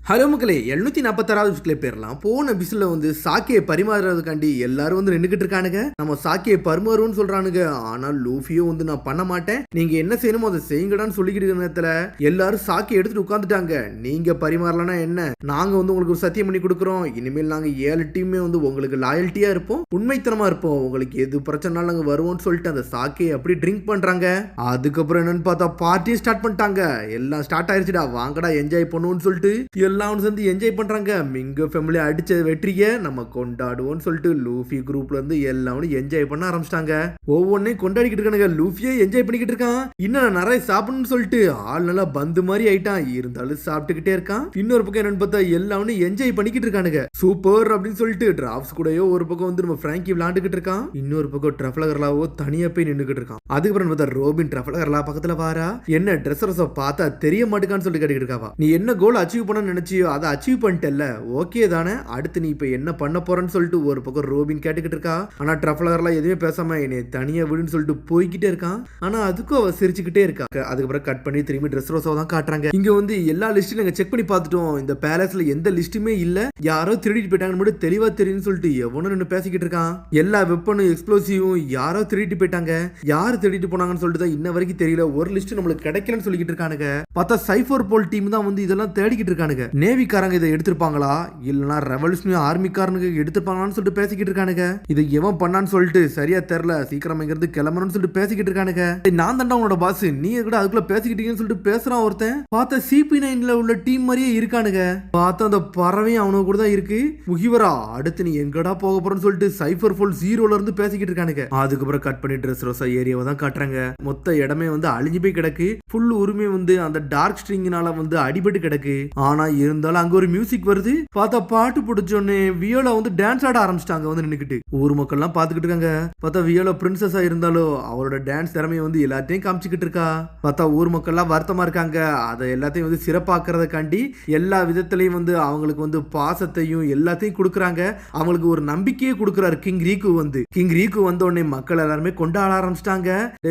Hello மக்களே 746 பேர்லாம் போன பிசில் வந்து சாக்கியை பரிமாறுறதுக்காண்டி எல்லாரும் வந்து நின்றுக்கிட்டு இருக்கானுங்க. நம்ம சாக்கியை பரிமாறுவோம்னு சொல்றானுங்க. ஆனால் லூஃபியும் வந்து நான் பண்ண மாட்டேன், நீங்க என்ன செய்யணுமோ அதை செய்யுங்கடான்னு சொல்லிக்கிட்டு இருக்கிற நேரத்துல எல்லாரும் சாக்கியை எடுத்துட்டு உட்காந்துட்டாங்க. நீங்க பரிமாறலன்னா என்ன, நாங்க வந்து உங்களுக்கு சத்தியம் பண்ணி கொடுக்குறோம், இனிமேல் நாங்க 7 டீமே வந்து உங்களுக்கு லாயல்ட்டியா இருப்போம், உண்மைத்தனமா இருப்போம், உங்களுக்கு எது பிரச்சனை நாங்க வருவோம்னு சொல்லிட்டு அந்த சாக்கியை அப்படி ட்ரிங்க் பண்றாங்க. அதுக்கப்புறம் என்னன்னு பார்த்தா பார்ட்டியும் ஸ்டார்ட் பண்ணிட்டாங்க. எல்லாம் ஸ்டார்ட் ஆயிருச்சுடா, வாங்கடா என்ஜாய் பண்ணுவோம்னு சொல்லிட்டு எல்லாம் சேர்ந்து என்ஜாய் பண்றாங்க. மிங்க ஃபேமிலி அடிச்ச வெற்றியை நம்ம கொண்டாடுவோம்னு சொல்லிட்டு லூஃபி குரூப்ல இருந்து எல்லாரும் என்ஜாய் பண்ண ஆரம்பிச்சிட்டாங்க. ஒவ்வொன்னையும் கொண்டாடிக்கிட்டு இருக்கானுங்க. லூஃபியே என்ஜாய் பண்ணிக்கிட்டு இருக்கான். இன்னும் நிறைய சாப்பிடணும்னு சொல்லிட்டு ஆள் நல்லா பந்து மாதிரி ஆயிட்டான். இருந்தாலும் சாப்பிட்டுக்கிட்டே இருக்கான். இன்னொரு பக்கம் என்னன்னு பார்த்தா எல்லாரும் என்ஜாய் பண்ணிக்கிட்டு இருக்கானுங்க. சூப்பர் அப்படின்னு சொல்லிட்டு டிராப்ஸ் கூடயோ ஒரு பக்கம் வந்து நம்ம பிராங்கி விளையாண்டுக்கிட்டு இருக்கான். இன்னொரு பக்கம் ட்ரஃபலகர்லாவோ தனியா போய் நின்றுகிட்டு இருக்கான். அதுக்கப்புறம் பார்த்தா ரோபின் ட்ரஃபலகர்லா பக்கத்துல வாரா. என்ன ட்ரெஸ்ஸர்ஸை பார்த்தா தெரிய மாட்டேக்கான்னு சொல்லிட்டு கேட்டுக்கிட்டு இருக்காவா. நீ என்ன கோல் அச்சீவ் பண்ண நினைச்சியோ அதை அச்சீவ் பண்ணிட்டல, ஓகே தானே, அடுத்து நீ இப்ப என்ன பண்ண போறன்னு சொல்லிட்டு ஒரு பக்கம் ரோபின் கேட்டுக்கிட்டு இருக்கா. ஆனா ட்ரஃபலகர்லாம் எதுவுமே பேசாம என்னை தனியா விடுன்னு சொல்லிட்டு போய்கிட்டே இருக்கான். ஆனா அதுக்கும் அவ சிரிச்சுக்கிட்டே இருக்கா. அதுக்கப்புறம் கட் பண்ணி திரும்பி ட்ரெஸ் ரோஸாவை தான் காட்டுறாங்க. இங்க வந்து எல்லா லிஸ்ட்டும் நாங்க செக் பண்ணி பார்த்துட்டோம், இந்த பேலஸ்ல எந்த லிஸ்ட்டுமே இல்ல, யாரோ திருடிட்டு போயிட்டாங்கன்னு மட்டும் தெளிவா தெரியும்னு சொல்லிட்டு எவனும் நின்று பேசிக்கிட்டு இருக்கான். எல்லா வெப்பனும் எக்ஸ்ப்ளோசிவும் யாரோ திருடிட்டு போயிட்டாங்க, யாரு திருடிட்டு போனாங்கன்னு சொல்லிட்டு தான் இன்ன வரைக்கும் தெரியல. ஒரு லிஸ்ட் நம்மளுக்கு கிடைக்கலன்னு சொல்லிக்கிட்டு இருக்கானுங்க. பார்த்தா சைஃபர் போல் டீம் தான் வந்து இதெல்லாம் தேடிக்கிட்டு இருக்கானுங்க. நேவிக்காரங்க இதை எடுத்திருப்பாங்களா இல்லனா ரெவல்யூஷனரி ஆர்மிக்காரனுக்கு எடுத்துப்பாங்களான்னு சொல்லிட்டு பேசிக்கிட்டு இருக்கானுங்க. இது எவன் பண்ணான்னு சொல்லிட்டு சரியா தெரியல, சீக்கிரம் இங்கிருந்து கிளம்பணும்னு சொல்லிட்டு பேசிக்கிட்டு இருக்கானுங்க. நான் தாண்டா உன்னோட பாஸ், நீங்க கூட அதுக்குள்ள பேசிக்கிட்டீங்கன்னு சொல்லிட்டு பேசுறான் ஒருத்தன். பார்த்தா CP9ல உள்ள டீம் மாதிரியே இருக்கானுங்க. பார்த்தா அந்த பறவையும் அவனுக்கு கூட தான் இருக்கு. முகிவரா அடுத்து நீ எங்கடா போக போறன்னு சொல்லிட்டு சைஃபர் ஃபுல் 0ல இருந்து பேசிக்கிட்டு இருக்கானுங்க. அதுக்கப்புறம் கட் பண்ணி ட்ரெஸ் ரோசா ஏரியாவை தான் காட்டுறாங்க. மொத்த இடமே வந்து அழிஞ்சு போய் கிடக்கு. ஃபுல் உரிமை வந்து அந்த டார்க் ஸ்ட்ரிங்னால வந்து அடிபட்டு கிடக்கு. ஆனா இருந்தாலும் அங்க ஒரு மியூசிக் வருது. பார்த்தா பாட்டு பிடிச்சோன்னே வியோலா வந்து டான்ஸ் ஆட ஆரம்பிச்சிட்டாங்க வந்து நின்னுக்கிட்டு. ஊர் மக்கள் எல்லாம் பாத்துக்கிட்டு இருக்காங்க. பார்த்தா வியோலா பிரின்சஸா இருந்தாலும் அவரோட டான்ஸ் திறமையை வந்து எல்லாத்தையும் காமிச்சுக்கிட்டு இருக்கா. பார்த்தா ஊர் மக்கள் எல்லாம் வருத்தமா இருக்காங்க. அதை எல்லாத்தையும் வந்து சிறப்பாக்குறதுக்காண்டி எல்லா விதத்திலையும் வந்து அவங்களுக்கு வந்து பாசத்தையும் எல்லாத்தையும் கொடுக்குறாங்க. அவங்களுக்கு ஒரு நம்பிக்கையை கொடுக்குறாரு கிங் ரீக்கு வந்த உடனே மக்கள் எல்லாருமே கொண்டாட ஆரம்பிச்சிட்டாங்க.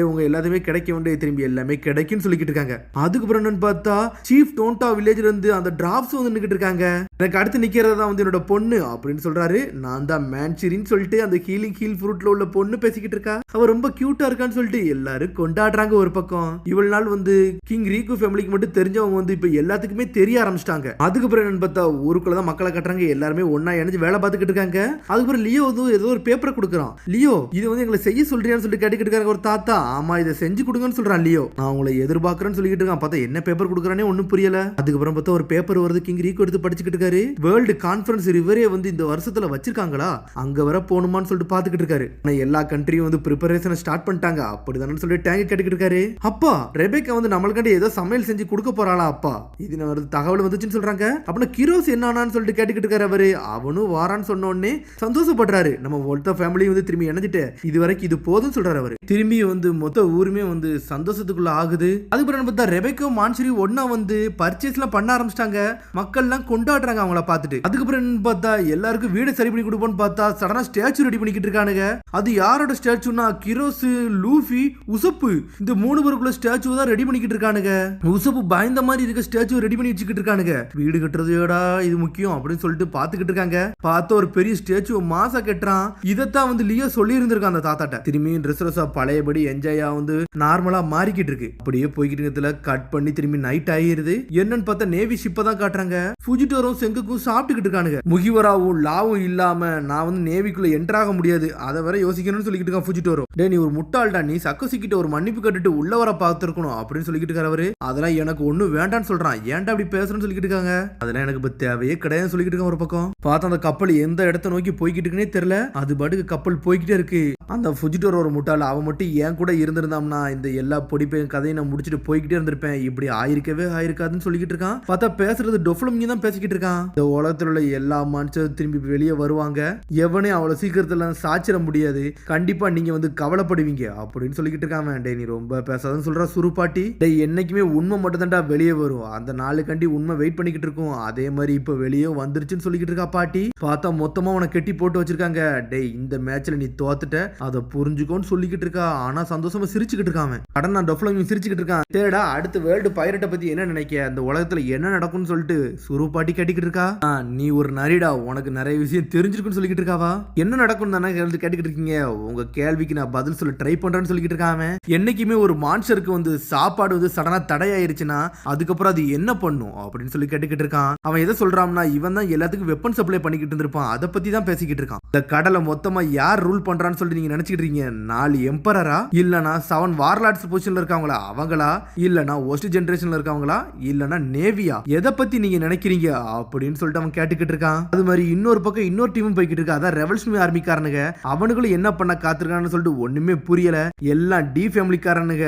உங்க எல்லாத்தையுமே கிடைக்க வேண்டிய திரும்பி எல்லாமே கிடைக்கும்னு சொல்லிக்கிட்டு இருக்காங்க. அதுக்கப்புறம் என்னன்னு பார்த்தா சீஃப் டோண்டா வில்லேஜ்ல இருந்து அந்த டிராப்ஸ் வந்து நின்னுக்கிட்டு இருக்காங்க. எனக்கு அடுத்து நிக்கிறதா வந்து என்னோட பொண்ணு அப்படின்னு சொல்றாரு. நான் தான் மேன்சிரின்னு சொல்லிட்டு அந்த ஹீல் ஃப்ரூட்ல உள்ள பொண்ணு பேசிக்கிட்டு இருக்கா. அவ ரொம்ப கியூட்டா இருக்கான்னு சொல்லிட்டு எல்லாரும் கொண்டாடுறாங்க. ஒரு பக்கம் இவ்வளவு நாள் வந்து கிங் ரீக்கு ஃபேமிலிக்கு மட்டும் தெரிஞ்சவங்க வந்து இப்ப எல்லாத்துக்குமே தெரிய ஆரம்பிச்சிட்டாங்க. அதுக்கப்புறம் என்னன்னு பார்த்தா ஊருக்குள்ளதான் மக்களை கட்டுறாங்க. எல்லாருமே ஒன்னா இணைஞ்சு வேலை பார்த்துக்கிட்டு இருக்காங்க. அதுக்கப்புறம் லியோ வந்து ஏதோ ஒரு பேப்பரை கொடுக்குறான். லியோ இது வந்து எங்களை செய்ய சொல்றியான்னு சொல்லிட்டு கேட்டுக்கிட்டு இருக்காங்க ஒரு தாத்தா. ஆமா இதை செஞ்சு கொடுங்கன்னு சொல்றான் லியோ. நான் உங்களை எதிர்பார்க்கறேன்னு சொல்லிட்டு இருக்கான். பார்த்தா என்ன பேப்பர் கொடுக்குறானே ஒன்னும் புரியல. அதுக்கப்புறம் பார்த்தா ஒரு பேப்பர் வருது. கிங் ரீக்கு எடுத்து படிச்சுக்கிட்டு இருக்காரு. வேர்ல்டு கான்ஃபரன்ஸ் ரிவரே வந்து இந்த வருஷத்துல வச்சிருக்காங்களா, அங்க வர போகணுமான்னு சொல்லிட்டு பாத்துக்கிட்டு இருக்காரு. எல்லா கண்ட்ரியும் வந்து ப்ரிப்பரேஷன் ஸ்டார்ட் பண்ணிட்டாங்க அப்படிதானு சொல்லிட்டு டேங்க் கேட்டுக்கிட்டு இருக்காரு. அப்பா ரெபேக்கா வந்து நம்மளுக்காண்டி ஏதோ சமையல் செஞ்சு கொடுக்க போறாளா அப்பா, இது வருது தகவல் வந்துச்சுன்னு சொல்றாங்க. அப்படின்னா கிரோஸ் என்னான்னு சொல்லிட்டு கேட்டுக்கிட்டு இருக்காரு அவரு. அவனும் வாரான்னு சொன்ன உடனே சந்தோஷப்படுறாரு. நம்ம மொத்த ஃபேமிலி வந்து திரும்பி இணைஞ்சிட்டு இது வரைக்கும் இது போதும் சொல்றாரு அவரு. திரும்பி வந்து மொத்த ஊருமே வந்து சந்தோஷத்துக்குள்ள ஆகுது. அதுக்கப்புறம் பார்த்தா ரெபேக்கா மான்சரி ஒன்னா வந்து பர்ச்சேஸ் எல்லாம் பண்ண ஆரம்பிச்சிட்டாங்க. மக்கள் எல்லாம் கொண்டாடுறாங்க அவங்கள பார்த்துட்டு. அதுக்கப்புறம் பார்த்தா எல்லாருக்கும் வீடு சரி பண்ணி கொடுப்போம்னு பார்த்தா சடனா ஸ்டாச்சு ரெடி பண்ணிக்கிட்டு இருக்கானுங்க. அது யாரோட ஸ்டாச்சுனா கிரோஸ், லூஃபி, உசப்பு இந்த 3 பேருக்குள்ள ஸ்டாச்சு தான் ரெடி பண்ணிக்கிட்டு இருக்கானுங்க. உசப்பு பயந்த மாதிரி இருக்க ஸ்டாச்சு ரெடி பண்ணி வச்சுக்கிட்டு இருக்கானுங்க. வீடு கட்டுறதோட இது முக்கியம் அப்படின்னு சொல்லிட்டு பாத்துக்கிட்டு இருக்காங்க. பார்த்த ஒரு பெரிய ஸ்டாச்சு மாசா கட்டுறான். இதைத்தான் வந்து லியோ சொல்லி இருந்திருக்கான் அந்த தாத்தாட்ட. திரும்பி ட்ரெஸ் ரோஸா பழையபடி என்ஜாயா வந்து நார்மலா மாறிக்கிட்டு இருக்கு. அப்படியே போய்கிட்டு இருக்கிறதுல கட் பண்ணி திரும்பி நைட் ஆயிருது. என்னன்னு பார்த்தா நேவி ஷிப்பை தான் காட்டுறாங்க. ஃபுஜிட்டோரும் செங்குக்கும் சாப்பிட்டுக்கிட்டு இருக்கானுங்க. முகிவராவும் லாவும் இல்லாம நான் வந்து நேவிக்குள்ள என்டர் ஆக முடியாது, அதை வர யோசிக்கணும்னு சொல்லிக்கிட்டு இருக்கான் ஃபுஜிட்டோரோ. டே நீ ஒரு முட்டாள்டா, நீ சக்கோசி கிட்ட ஒரு மன்னிப்பு கட்டுட்டு உள்ள வர பார்த்துருக்கணும் அப்படின்னு சொல்லிக்கிட்டு இருக்காரு அவரு. அதெல்லாம் எனக்கு ஒன்னும் வேண்டான்னு சொல்றான். ஏன்டா அப்படி பேசுறேன்னு சொல்லிக்கிட்டு இருக்காங்க. அதெல்லாம் எனக்கு இப்ப தேவையே கிடையாதுன்னு சொல்லிக்கிட்டு இருக்கான் ஒரு பக்கம். பார்த்தா அந்த கப்பல் எந்த இடத்த நோக்கி போய்கிட்டு இருக்குன்னே தெரியல. அது பாட்டுக்கு கப்பல் போய்கிட்டே இருக்கு. அந்த ஃபுஜிட்டோரோ ஒரு முட்டாள், அவன் மட்டும் ஏன் கூட இருந்திருந்தாம்னா இந்த எல்லா பொடிப்பையும் கதையை நான் முடிச்சுட்டு போய்கிட்டே இருந்திருப்பேன். இப்படி ஆயிருக்கவே ஆயிருக்காதுன்னு சொல்லிக்கிட்டு இருக்கான். பார்த்தா பேசுறது டொஃப்ளமிங்க தான் பேசிக்கிட்டு இருக்கான். இருக்கான். இந்த உலகத்துல உள்ள எல்லா மனுஷரும் திரும்பி வெளியே வருவாங்க, எவனே அவ்வளவு சீக்கிரத்துல சாச்சிட முடியாது, கண்டிப்பா நீங்க வந்து கவலைப்படுவீங்க அப்படின்னு சொல்லிக்கிட்டு இருக்காங்க. டே நீ ரொம்ப பேசாதன்னு சொல்ற சுருப்பாட்டி. டே என்னைக்குமே உண்மை மட்டும் தான்டா வெளியே வரும், அந்த நாளுக்காண்டி உண்மை வெயிட் பண்ணிக்கிட்டு இருக்கும், அதே மாதிரி இப்ப வெளியே வந்துருச்சுன்னு சொல்லிக்கிட்டு இருக்கா பாட்டி. பார்த்தா மொத்தமா உன கெட்டி போட்டு வச்சிருக்காங்க. டேய் இந்த மேட்ச்ல நீ தோத்துட்ட, அதை புரிஞ்சுக்கோன்னு சொல்லிக்கிட்டு இருக்கா. ஆனா சந்தோஷமா சிரிச்சுக்கிட்டு இருக்கான். கடன் நான் டொஃப்ளமிங் சிரிச்சுக்கிட்டு இருக்கான். தேடா அடுத்து வேர்ல்டு பைரட்டை பத்தி என்ன நினைக்க, அந்த உலகத்துல என்ன நடக்கும்னு சொல்லிட்டு சுரு பாட்டி கேட்டுக்கிட்டு இருக்கா. நீ ஒரு நரிடா, உனக்கு நிறைய விஷயம் தெரிஞ்சிருக்குன்னு சொல்லிக்கிட்டு இருக்காவா. என்ன நடக்கும் தானே கேட்டுக்கிட்டு இருக்கீங்க, உங்க கேள்விக்கு நான் பதில் சொல்ல ட்ரை பண்றேன்னு சொல்லிக்கிட்டு இருக்காம. என்னைக்குமே ஒரு மான்ஸ்டருக்கு வந்து சாப்பாடு வந்து சடனா தடையாயிருச்சுன்னா அதுக்கப்புறம் அது என்ன பண்ணும் அப்படின்னு சொல்லி கேட்டுக்கிட்டு இருக்கான். அவன் எதை சொல்றான்னா, இவன் தான் எல்லாத்துக்கும் வெப்பன் சப்ளை பண்ணிக்கிட்டு இருந்திருப்பான், அதை பத்தி தான் பேசிக்கிட்டு இருக்கான். இந்த கடலை மொத்தமா யார் ரூல் பண்றான்னு சொல்லிட்டு நீங்க நினைச்சிட்டு இருக்கீங்க, 4 எம்பரரா, இல்லனா 7 வார்லார்ட்ஸ் பொசிஷன்ல இருக்காங்களா அவங்களா, இல்லனா ஒஸ்ட் ஜெனரேஷன்ல இருக்காங்களா, இல்லனா நேவியா, எதை பத்தி நீங்க நினைக்கிறீங்க அப்படின்னு சொல்லிட்டு அவன் கேட்டுக்கிட்டு இருக்கான். அது மாதிரி இன்னொரு பக்கம் இன்னொரு டீமும் போய்கிட்டு இருக்கா. அதான் ரெவல்யூஷனரி ஆர்மிக்காரனுங்க, அவனுங்களும் என்ன பண்ண காத்திருக்கான்னு சொல்லிட்டு ஒண்ணுமே புரியல. எல்லாம் டி ஃபேமிலிக்காரனுங்க.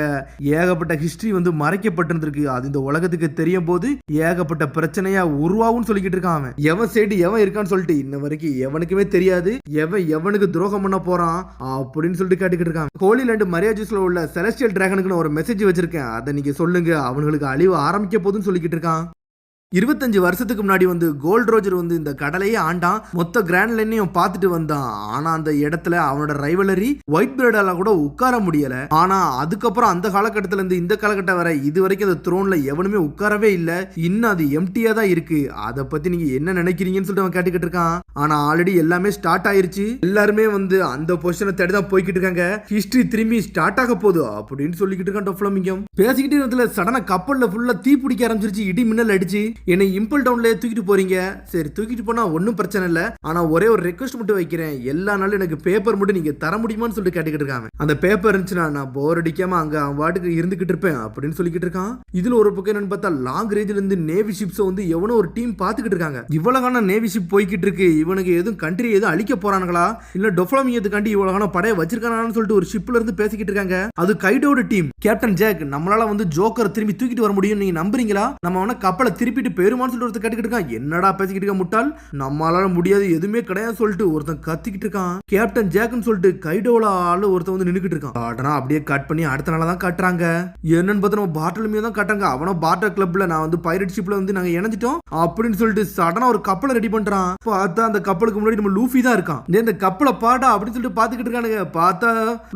ஏகப்பட்ட ஹிஸ்டரி வந்து மறைக்கப்பட்டிருந்திருக்கு, அது இந்த உலகத்துக்கு தெரியும் போது ஏகப்பட்ட பிரச்சனையா உருவாகும் சொல்லிக்கிட்டு இருக்கான். அவன் எவன் சைடு எவன் இருக்கான்னு சொல்லிட்டு இன்ன வரைக்கும் எவனுக்குமே தெரியாது, எவன் எவனுக்கு துரோகம் பண்ண போறான் அப்படின்னு சொல்லிட்டு கேட்டுக்கிட்டு இருக்கான். ஹோலி லேண்ட் மரியாஜஸ்ல உள்ள செலஸ்டியல் டிராகனுக்கு ஒரு மெசேஜ் வச்சிருக்கேன், அதை நீங்க சொல்லுங்க, அவனுங்களுக்கு அழிவு ஆரம்பிக்க போதுன்னு சொல்லிக்கிட்டு இருக்கான். 25 வருஷத்துக்கு முன்னாடி வந்து கோல்ட் ரோஜர் வந்து இந்த கடலையே ஆண்டான், மொத்த கிராண்ட் லைனையும் பார்த்துட்டு வந்தான். ஆனா அந்த இடத்துல அவனோட ரைவலரி ஒயிட் பிளேடால கூட உட்கார முடியல. ஆனா அதுக்கப்புறம் அந்த காலகட்டத்துல இருந்து இந்த காலகட்டம் வரை இது வரைக்கும் அந்த த்ரோன்ல எவனுமே உட்காரவே இல்ல, இன்னும் அது எம்டியா தான் இருக்கு. அதை பத்தி நீங்க என்ன நினைக்கிறீங்கன்னு சொல்லிட்டு அவன் கேட்டுக்கிட்டு இருக்கான். ஆனா ஆல்ரெடி எல்லாமே ஸ்டார்ட் ஆயிருச்சு, எல்லாருமே வந்து அந்த பொசிஷனை தேடி தான் போய்கிட்டு இருக்காங்க, ஹிஸ்டரி திரும்பி ஸ்டார்ட் ஆக போகுது அப்படின்னு சொல்லிக்கிட்டு இருக்கான் டொஃப்ளமிங்கம். பேசிக்கிட்டே இடத்துல சடனா கப்பல்ல ஃபுல்லா தீ பிடிக்க ஆரம்பிச்சிருச்சு, இடி மின்னல் அடிச்சு. என்னை இம்பல் டவுன்ல தூக்கிட்டு போறீங்க, சரி தூக்கிட்டு போனா ஒன்னும் பிரச்சனை இல்ல, ஆனா ஒரே ஒரு ரெக்வஸ்ட் மட்டும் வைக்கிறேன், எல்லா நாளும் எனக்கு பேப்பர் மட்டும் நீங்க தர முடியுமான்னு சொல்லிட்டு கேட்டுக்கிட்டு இருக்காங்க. அந்த பேப்பர் இருந்துச்சுன்னா நான் போர் அடிக்காம அங்க அவன் வாட்டுக்கு இருந்துகிட்டு இருப்பேன் அப்படின்னு சொல்லிக்கிட்டு இருக்கான். இதுல ஒரு பக்கம் என்னன்னு பார்த்தா லாங் ரேஞ்சில இருந்து நேவி ஷிப்ஸ் வந்து எவனோ ஒரு டீம் பாத்துக்கிட்டு இருக்காங்க. இவ்வளவான நேவி ஷிப் போய்கிட்டு இருக்கு, இவனுக்கு எதுவும் கண்ட்ரி எதுவும் அழிக்க போறானுங்களா, இல்ல டொஃப்ளமியத்துக்காண்டி இவ்வளவான படையை வச்சிருக்கானு சொல்லிட்டு ஒரு ஷிப்ல இருந்து பேசிக்கிட்டு இருக்காங்க. அது கைடோட டீம். கேப்டன் ஜாக், நம்மளால வந்து ஜோக்கர் திரும்பி தூக்கிட்டு வர முடியும் நீங்க நம்புறீங்களா, நம்ம அவனை கப்பலை திருப்பிட்டு பெருமான்னு சொல்லிட்டு ஒருத்தர் கேட்டுக்கிட்டு இருக்கான். என்னடா பேசிக்கிட்டு இருக்க முட்டாள், நம்மளால முடியாது எதுவுமே கிடையாது சொல்லிட்டு ஒருத்தன் கத்திக்கிட்டு இருக்கான். கேப்டன் ஜாக்னு சொல்லிட்டு கைடோல ஆளு ஒருத்தன் வந்து நின்னுக்கிட்டு இருக்கான். ஆடனா அப்படியே கட் பண்ணி அடுத்த நாள தான் காட்டுறாங்க. என்னன்னு பார்த்தா நம்ம பார்ட்டலுமே தான் காட்டுறாங்க. அவனும் பார்ட்டர் கிளப்ல நான் வந்து பைரட் ஷிப்ல வந்து நாங்க இணைஞ்சிட்டோம் அப்படின்னு சொல்லிட்டு சடனா ஒரு கப்பலை ரெடி பண்றான். பார்த்தா அந்த கப்பலுக்கு முன்னாடி நம்ம லூஃபி தான் இருக்கான். இந்த கப்பலை பாடா அப்படின்னு சொல்லிட்டு பாத்துக்கிட்டு இருக்கானுங்க. பார்த்தா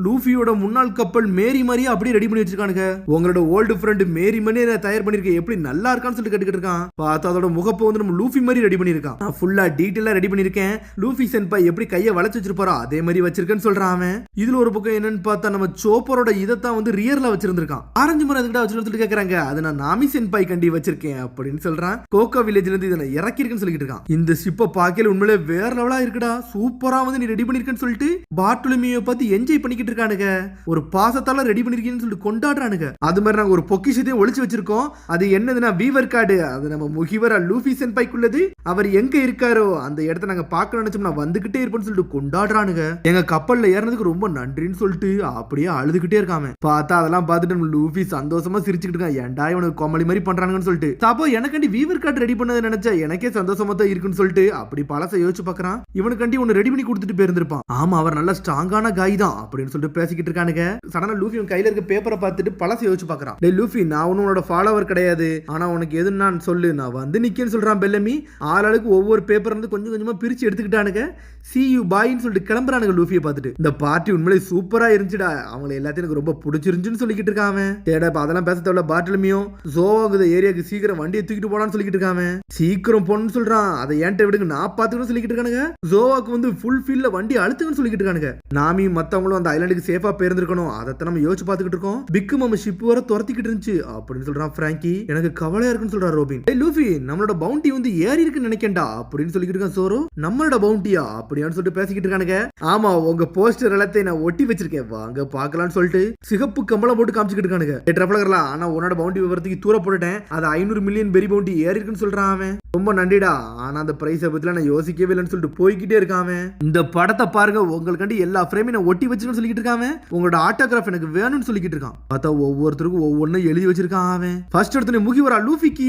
லூஃபியோட முன்னாள் கப்பல் மேரி மாதிரியே அப்படியே ரெடி பண்ணி வச்சிருக்கானுங்க. உங்களோட ஓல்டு ஃப்ரெண்ட் மேரி மணி தயார் பண்ணிருக்கேன், எப்படி நல்லா இருக்கான்னு சொல்லிட்டு கேட்டுக்கிட்டு இருக்கான். பார்த்தா அதோட முகப்பை வந்து நம்ம லூஃபி மாதிரி ரெடி பண்ணிருக்கான். நான் ஃபுல்லா டீடைலா ரெடி பண்ணிருக்கேன். லூஃபி சென்பாய் எப்படி கையை வளைச்சு வச்சிருப்பாரோ அதே மாதிரி வச்சிருக்கேன்னு சொல்றான் அவன். இதுல ஒரு பக்கம் என்னன்னு பார்த்தா நம்ம சோப்பரோட இதத்தான் வந்து ரியர்ல வச்சிருந்திருக்கான். ஆரஞ்சு மரம் எதுக்கிட்ட வச்சிருந்து கேக்குறாங்க, அது நான் நாமி சென்பாய் கண்டி வச்சிருக்கேன் அப்படின்னு சொல்றான். கோகோ வில்லேஜ்ல இருந்து இதை இறக்கி இருக்குன்னு சொல்லிட்டு இருக்கான். இந்த ஷிப்பை பார்க்கல உண்மையிலே வேற லெவலா இருக்குடா, சூப்பரா வந்து நீ ரெடி பண்ணிருக்கேன்னு சொல்லிட்டு பார்ட்டலுமியை பார்த்து என்ஜாய் பண்ணிக்கிட்டு இருக்கானுங்க. ஒரு பாசத்தால ரெடி பண்ணிருக்கீங்கன்னு சொல்லிட்டு கொண்டாடுறானுங்க. அது மாதிரி நாங்க ஒரு பொக்கிஷத்தையும் ஒளிச்சு வச்சிருக்கோம். அது என்னதுன்னா வீவர் கார்டு, அது நம்ம முகிவரா லூஃபி சென்பாய்க்குள்ளது. அவர் எங்க இருக்காரோ அந்த இடத்த நாங்க பார்க்க நினைச்சோம்னா வந்துகிட்டே இருப்போம்னு சொல்லிட்டு கொண்டாடுறானுங்க. எங்க கப்பல்ல ஏறினதுக்கு ரொம்ப நன்றின்னு சொல்லிட்டு அப்படியே அழுதுகிட்டே இருக்காம. பார்த்தா அதெல்லாம் பார்த்துட்டு நம்ம லூஃபி சந்தோஷமா சிரிச்சுக்கிட்டு இருக்கான். ஏன்டா இவனுக்கு கோமலி மாதிரி பண்றாங்கன்னு சொல்லிட்டு. அப்போ எனக்காண்டி வீவர் கார்டு ரெடி பண்ணது நினைச்சா எனக்கே சந்தோஷமா தான் இருக்குன்னு சொல்லிட்டு அப்படி பழச யோசிச்சு பாக்குறான். இவனுக்காண்டி ஒன்னு ரெடி பண்ணி கொடுத்துட்டு போயிருந்திருப்பான். ஆமா அவர் நல்ல ஸ்ட்ராங்கான காய் தான் அப்படின்னு சொல்லிட்டு பேசிக்கிட்டு இருக்கானுங்க. சடனா லூஃபி கையில இருக்க பேப்பரை பார்த்துட்டு பழச யோசிச்சு பாக்குறான். டேய் லூஃபி, நான் உன்னோட ஃபாலோவர் கிடையாது, ஆனா உனக்கு எதுன்னு சொல்லு, நான் வந்து நிக்கேன்னு சொல்றான் பெல்லமி. ஆளாளுக்கு ஒவ்வொரு பேப்பர் வந்து கொஞ்சம் கொஞ்சமா பிரிச்சு எடுத்துக்கிட்டானுங்க. see you bye சொல்லிட்டு கிளம்புறானுங்க லூஃபியை பார்த்துட்டு. இந்த பார்ட்டி உண்மையிலே சூப்பரா இருந்துச்சுடா, அவங்க எல்லாத்தையும் எனக்கு ரொம்ப பிடிச்சிருந்துச்சுன்னு சொல்லிக்கிட்டு இருக்காம. தேடா அதெல்லாம் பேச தேவையில்ல, பார்ட்டலுமியும் ஜோவாங்க ஏரியாவுக்கு சீக்கிரம் வண்டியை தூக்கிட்டு போனான்னு சொல்லிக்கிட்டு இருக்காம. சீக்கிரம் போன்னு சொல்றான். அதை ஏன்ட்ட விடுங்க நான் பாத்துக்கணும்னு சொல்லிக்கிட்டு இருக்கானுங்க. ஜோவாக்கு வந்து ஃபுல் ஃபீல்ட்ல வண்டி அழுத்துங்கன்னு சொல்லிக்கிட்டு இருக்கானுங்க. நாமி மத்தவங்களும் அந்த ஐலாண்டுக்கு சேஃபா போயிருந்திருக்கணும், அதை நம்ம யோசிச்சு பாத்துக்கிட்டு இருக்கோம். பிக்கு நம்ம ஷிப் வர துரத்திக்கிட்டு இருந்துச்சு அப்படின்னு சொல்றான் பிராங்கி. எனக்கு கவலையா இருக்குன்னு சொல்றான் ரோபின். ஏய் லூஃபி, நம்மளோட பவுண்டி வந்து ஏறி இருக்குன்னு நினைக்கேன்டா அப்படின்னு சொல்லிக்கிட்டு இருக்கான் சோரோ. நம்மளோட பவுண்டியா அப்படியான்னு சொல்லிட்டு பேசிக்கிட்டு இருக்கானுங்க. ஆமா உங்க போஸ்டர் எல்லாத்தையும் நான் ஒட்டி வச்சிருக்கேன், வாங்க பாக்கலாம்னு சொல்லிட்டு சிகப்பு கம்பளம் போட்டு காமிச்சிக்கிட்டு இருக்கானுங்க. ட்ரஃபலகர்ல ஆனா உன்னோட பவுண்டி விவரத்துக்கு தூர போட்டுட்டேன், அது 500 மில்லியன் பெரி பவுண்டி ஏறி இருக்குன்னு சொல்றான் அவன். ரொம்ப நன்றிடா, ஆனா அந்த பிரைஸ் பத்தில நான் யோசிக்கவே இல்லைன்னு சொல்லிட்டு போய்கிட்டே இருக்காம. இந்த படத்தை பாருங்க, உங்களுக்காண்டி எல்லா ஃப்ரேமையும் நான் ஒட்டி வச்சிருக்கேன்னு சொல்லிக்கிட்டு இருக்காம. உங்களோட ஆட்டோகிராஃப் எனக்கு வேணும்னு சொல்லிக்கிட்டு இருக்கான். பார்த்தா ஒவ்வொருத்தருக்கும் ஒவ்வொன்னும் எழுதி வச்சிருக்கான் அவன். ஃபர்ஸ்ட் எடுத்து முகிவரா லூஃபிக்கு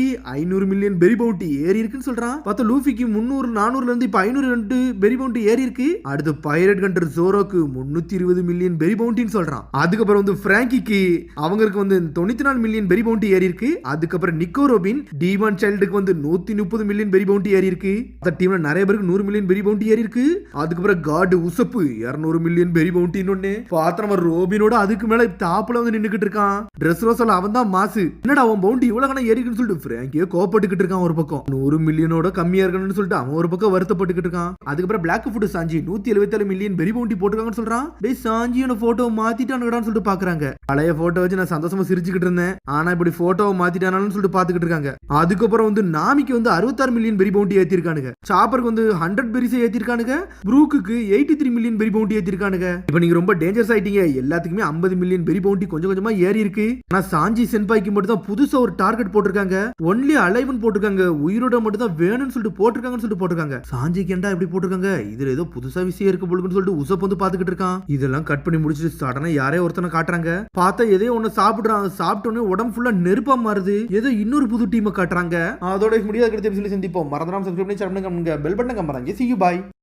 500 மில்லியன் பெரி பவுண்டி ஏறி இருக்குன்னு சொல்றான். பார்த்தா லூஃபிக்கு 300 400ல இருந்து இப்ப 500 பெரி பவுண்டி ஏறி இருக்கு. அடுத்து பைரட் ஹண்டர் ஜோரோக்கு 320 மில்லியன் பெரி பவுண்டின்னு சொல்றான். அதுக்கப்புறம் வந்து பிராங்கிக்கு அவங்களுக்கு வந்து 94 மில்லியன் பெரி பவுண்டி ஏறி இருக்கு. அதுக்கப்புறம் நிக்கோ ரோபின் டீமான் சைல்டுக்கு வந்து 130 மில்லியன் பெரி பவுண்டி ஏறி இருக்கு. அந்த டீம்ல நிறைய பேருக்கு 100 மில்லியன் பெரி பவுண்டி ஏறி இருக்கு. அதுக்கப்புறம் காட் உசப்பு 200 மில்லியன் பெரி பவுண்டின்னு ஒண்ணு. பார்த்தா நம்ம ரோபினோட அதுக்கு மேல டாப்ல வந்து நின்னுக்கிட்டு இருக்கான். ட்ரெஸ் ரோஸால அவன் தான் மாசு. என்னடா அவன் பவுண்டி இவ்வளவு கணம் ஏறிக்குன்னு சொல்லிட்டு பிராங்கியே கோபப்பட்டுக்கிட்டு இருக்கான். ஒரு பக்கம் 100 மில்லியனோட கம்மியா இருக்கணும்னு சொல்லிட்டு அவன் ஒரு பக்கம் வருத்தப்பட்டுக்கிட்டு இருக்கான். அதுக்கப்புறம் பிளாக் ஃபுட் சாஞ்சி 177 மில்லியன் பெரி பவுண்டி போட்டுருக்காங்கன்னு சொல்றான். டேய் சாஞ்சியோட போட்டோ மாத்திட்டானுங்கடான்னு சொல்லிட்டு பாக்குறாங்க. பழைய போட்டோ வச்சு நான் சந்தோஷமா சிரிச்சுக்கிட்டு இருந்தேன். ஆனா இப்படி போட்டோவை மாத்திட்டானு சொல்லிட்டு பாத்துக்கிட்டு இருக்காங்க. அதுக்கப்புறம் வந்து நாமிக்கு வந்து 66 மில்லியன் பெரி பவுண்டி ஏத்திருக்கானுங்க. சாப்பருக்கு வந்து 100 பெரிஸை ஏத்திருக்கானுங்க. ப்ரூக்கு 83 மில்லியன் பெரி பவுண்டி ஏத்திருக்கானுங்க. இப்போ நீங்க ரொம்ப டேஞ்சர்ஸ் ஆயிட்டீங்க. எல்லாத்துக்குமே 50 மில்லியன் பெரி பவுண்டி கொஞ்சம் கொஞ்சமா ஏறி இருக்கு. ஆனா சாஞ்சி சென்பாய்க்கு மட்டும் தான் புதுசா ஒரு டார்கெட் போட்டிருக்காங்க. ஒன்லி அலைவன் போட்டிருக்காங்க. உயிரோட மட்டும் தான் வேணும்னு சொல்லிட்டு போட்டிருக்காங்க. சாஞ்சிக்கு ஏன்டா இப்படி போட்டிருக்காங்க? இதுல ஏதோ புதுசா விஷயம் இருக்கு போலுன்னு சொல்லிட்டு உசப் வந்து பாத்துக்கிட்டு இருக்கான். இதெல்லாம் கட் பண்ணி முடிச்சுட்டு சடனா யாரே ஒருத்தனை காட்டுறாங்க. பார்த்தா எதையோ ஒண்ணு சாப்பிடுறான். சாப்பிட்டோன்னே உடம்பு ஃபுல்லா நெருப்பா மாறுது. ஏதோ இன்னொரு புது டீமை காட்டுறாங்க. அதோட முடியாத சந்திப்போம். மறந்துடாம சப்ஸ்கிரைப் பண்ணி பெல் பட்டன் கம்பறாங்க. See you bye.